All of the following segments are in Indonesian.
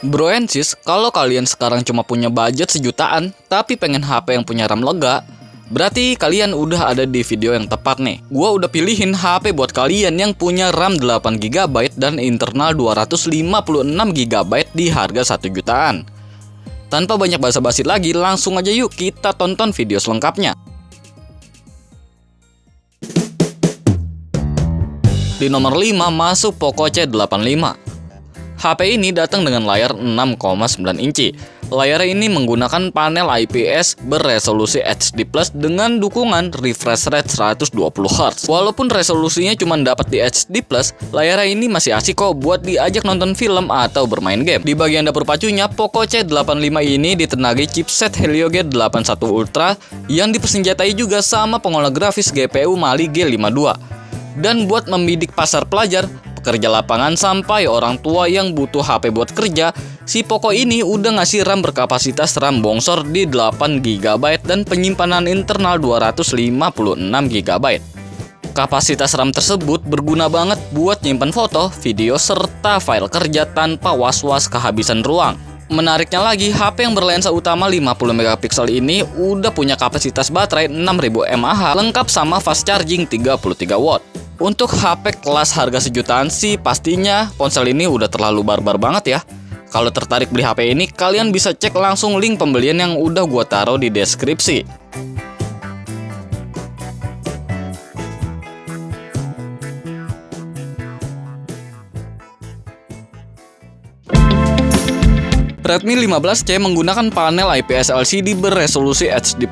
Bro and sis, kalau kalian sekarang cuma punya budget sejutaan, tapi pengen HP yang punya RAM lega, berarti kalian udah ada di video yang tepat nih. Gua udah pilihin HP buat kalian yang punya RAM 8GB dan internal 256GB di harga 1 jutaan. Tanpa banyak basa-basi lagi, langsung aja yuk kita tonton video selengkapnya. Di nomor 5 masuk Poco C85. HP ini datang dengan layar 6,9 inci. Layar ini menggunakan panel IPS beresolusi HD+ dengan dukungan refresh rate 120Hz. Walaupun resolusinya cuma dapat di HD+, layar ini masih asik kok buat diajak nonton film atau bermain game. Di bagian dapur pacunya, Poco C85 ini ditenagai chipset Helio G81 Ultra yang dipersenjatai juga sama pengolah grafis GPU Mali G52. Dan buat membidik pasar pelajar, pekerja lapangan sampai orang tua yang butuh HP buat kerja, si Poco ini udah ngasih RAM berkapasitas RAM bongsor di 8GB dan penyimpanan internal 256GB. Kapasitas RAM tersebut berguna banget buat nyimpan foto, video, serta file kerja tanpa was-was kehabisan ruang. Menariknya lagi, HP yang berlensa utama 50MP ini udah punya kapasitas baterai 6000 mAh lengkap sama fast charging 33W. Untuk HP kelas harga sejutaan sih pastinya ponsel ini udah terlalu barbar banget ya. Kalau tertarik beli HP ini, kalian bisa cek langsung link pembelian yang udah gua taruh di deskripsi. Redmi 15C menggunakan panel IPS LCD beresolusi HD+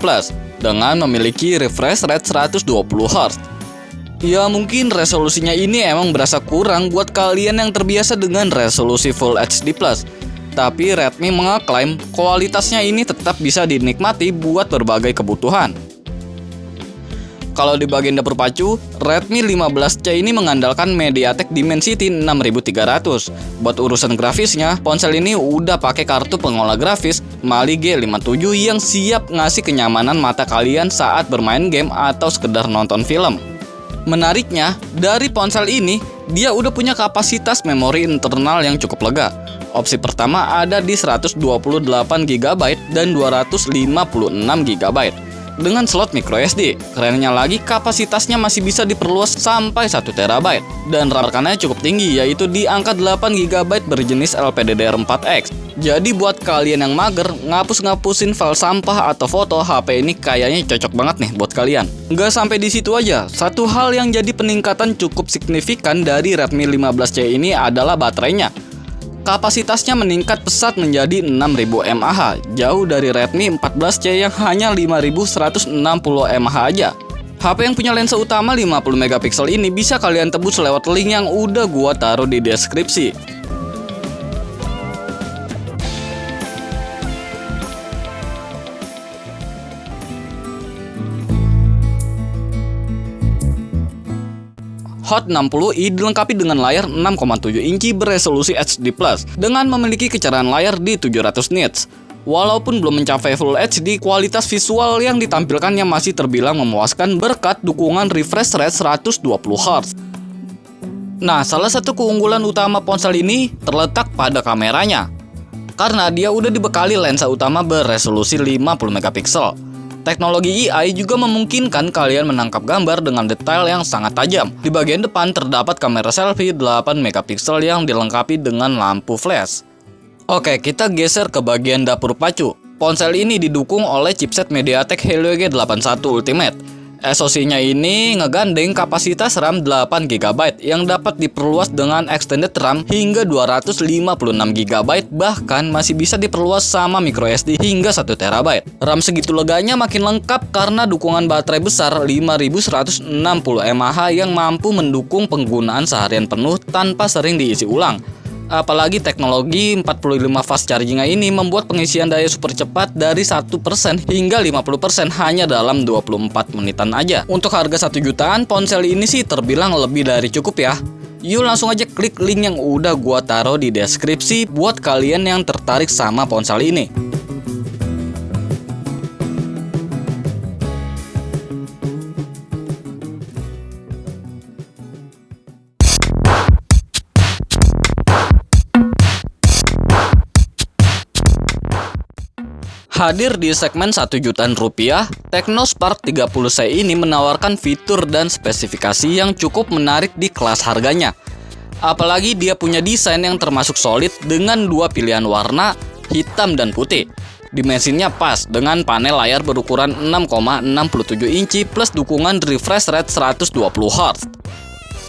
dengan memiliki refresh rate 120Hz. Ya mungkin resolusinya ini emang berasa kurang buat kalian yang terbiasa dengan resolusi Full HD+. Tapi Redmi mengeklaim kualitasnya ini tetap bisa dinikmati buat berbagai kebutuhan. Kalau di bagian dapur pacu, Redmi 15C ini mengandalkan MediaTek Dimensity 6300. Buat urusan grafisnya, ponsel ini udah pakai kartu pengolah grafis Mali G57 yang siap ngasih kenyamanan mata kalian saat bermain game atau sekedar nonton film. Menariknya, dari ponsel ini, dia udah punya kapasitas memori internal yang cukup lega. Opsi pertama ada di 128GB dan 256GB dengan slot microSD. Kerennya lagi, kapasitasnya masih bisa diperluas sampai 1TB dan RAM-nya cukup tinggi, yaitu di angka 8GB berjenis LPDDR4X. Jadi buat kalian yang mager, ngapus-ngapusin file sampah atau foto, HP ini kayaknya cocok banget nih buat kalian. Nggak sampai di situ aja, satu hal yang jadi peningkatan cukup signifikan dari Redmi 15C ini adalah baterainya. Kapasitasnya meningkat pesat menjadi 6000 mAh, jauh dari Redmi 14C yang hanya 5160 mAh aja. HP yang punya lensa utama 50MP ini bisa kalian tebus lewat link yang udah gua taruh di deskripsi. Hot 60i dilengkapi dengan layar 6,7 inci beresolusi HD+, dengan memiliki kecerahan layar di 700 nits. Walaupun belum mencapai Full HD, kualitas visual yang ditampilkannya masih terbilang memuaskan berkat dukungan refresh rate 120Hz. Nah, salah satu keunggulan utama ponsel ini terletak pada kameranya, karena dia udah dibekali lensa utama beresolusi 50MP. Teknologi AI juga memungkinkan kalian menangkap gambar dengan detail yang sangat tajam. Di bagian depan terdapat kamera selfie 8MP yang dilengkapi dengan lampu flash. Oke, kita geser ke bagian dapur pacu. Ponsel ini didukung oleh chipset MediaTek Helio G81 Ultimate. SoC-nya ini ngegandeng kapasitas RAM 8GB yang dapat diperluas dengan extended RAM hingga 256GB, bahkan masih bisa diperluas sama microSD hingga 1TB. RAM segitu leganya makin lengkap karena dukungan baterai besar 5160 mAh yang mampu mendukung penggunaan seharian penuh tanpa sering diisi ulang. Apalagi teknologi 45 fast charging ini membuat pengisian daya super cepat dari 1% hingga 50% hanya dalam 24 menitan aja. Untuk harga 1 jutaan, ponsel ini sih terbilang lebih dari cukup ya. Yuk langsung aja klik link yang udah gua taruh di deskripsi buat kalian yang tertarik sama ponsel ini. Hadir di segmen 1 jutaan rupiah, Tecno Spark 30C ini menawarkan fitur dan spesifikasi yang cukup menarik di kelas harganya. Apalagi dia punya desain yang termasuk solid dengan dua pilihan warna, hitam dan putih. Dimensinya pas dengan panel layar berukuran 6,67 inci plus dukungan refresh rate 120Hz.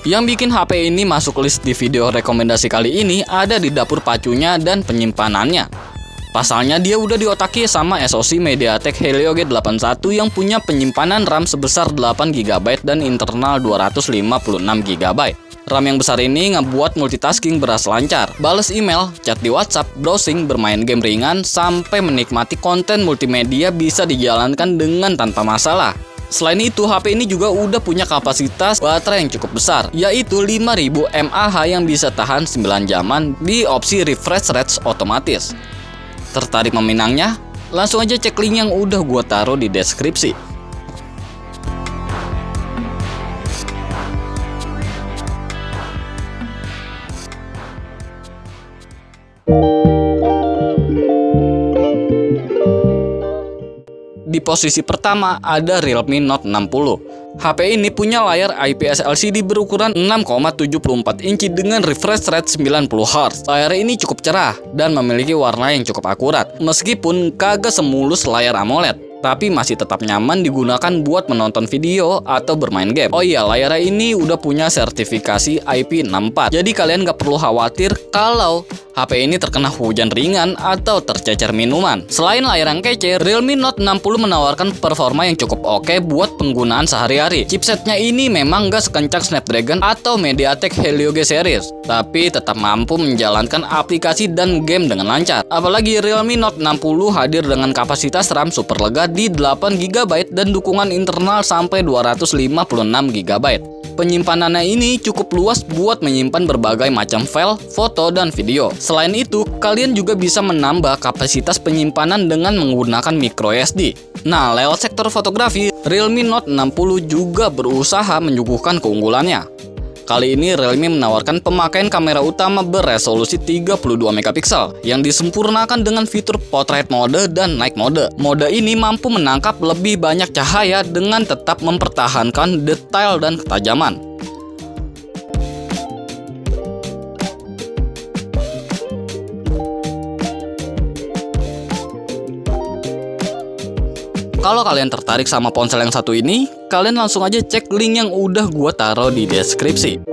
Yang bikin HP ini masuk list di video rekomendasi kali ini ada di dapur pacunya dan penyimpanannya. Pasalnya dia udah diotaki sama SoC MediaTek Helio G81 yang punya penyimpanan RAM sebesar 8GB dan internal 256GB. RAM yang besar ini ngebuat multitasking berasa lancar, bales email, chat di WhatsApp, browsing, bermain game ringan, sampai menikmati konten multimedia bisa dijalankan dengan tanpa masalah. Selain itu, HP ini juga udah punya kapasitas baterai yang cukup besar, yaitu 5000 mAh yang bisa tahan 9 jaman di opsi refresh rate otomatis. Tertarik meminangnya? Langsung aja cek link yang udah gua taruh di deskripsi. Di posisi pertama ada Realme Note 60. HP ini punya layar IPS LCD berukuran 6,74 inci dengan refresh rate 90Hz. Layar ini cukup cerah dan memiliki warna yang cukup akurat, meskipun kagak semulus layar AMOLED, tapi masih tetap nyaman digunakan buat menonton video atau bermain game. Oh iya, layar ini udah punya sertifikasi IP64, jadi kalian gak perlu khawatir kalau HP ini terkena hujan ringan atau tercecer minuman. Selain layar yang kece, Realme Note 60 menawarkan performa yang cukup oke buat penggunaan sehari-hari. Chipsetnya ini memang gak sekencang Snapdragon atau MediaTek Helio G series, tapi tetap mampu menjalankan aplikasi dan game dengan lancar. Apalagi Realme Note 60 hadir dengan kapasitas RAM super lega di 8GB dan dukungan internal sampai 256GB. Penyimpanannya ini cukup luas buat menyimpan berbagai macam file, foto, dan video. Selain itu, kalian juga bisa menambah kapasitas penyimpanan dengan menggunakan microSD. Nah, lewat sektor fotografi, Realme Note 60 juga berusaha menyuguhkan keunggulannya. Kali ini Realme menawarkan pemakaian kamera utama beresolusi 32MP yang disempurnakan dengan fitur portrait mode dan night mode. Mode ini mampu menangkap lebih banyak cahaya dengan tetap mempertahankan detail dan ketajaman. Kalau kalian tertarik sama ponsel yang satu ini, kalian langsung aja cek link yang udah gua taruh di deskripsi.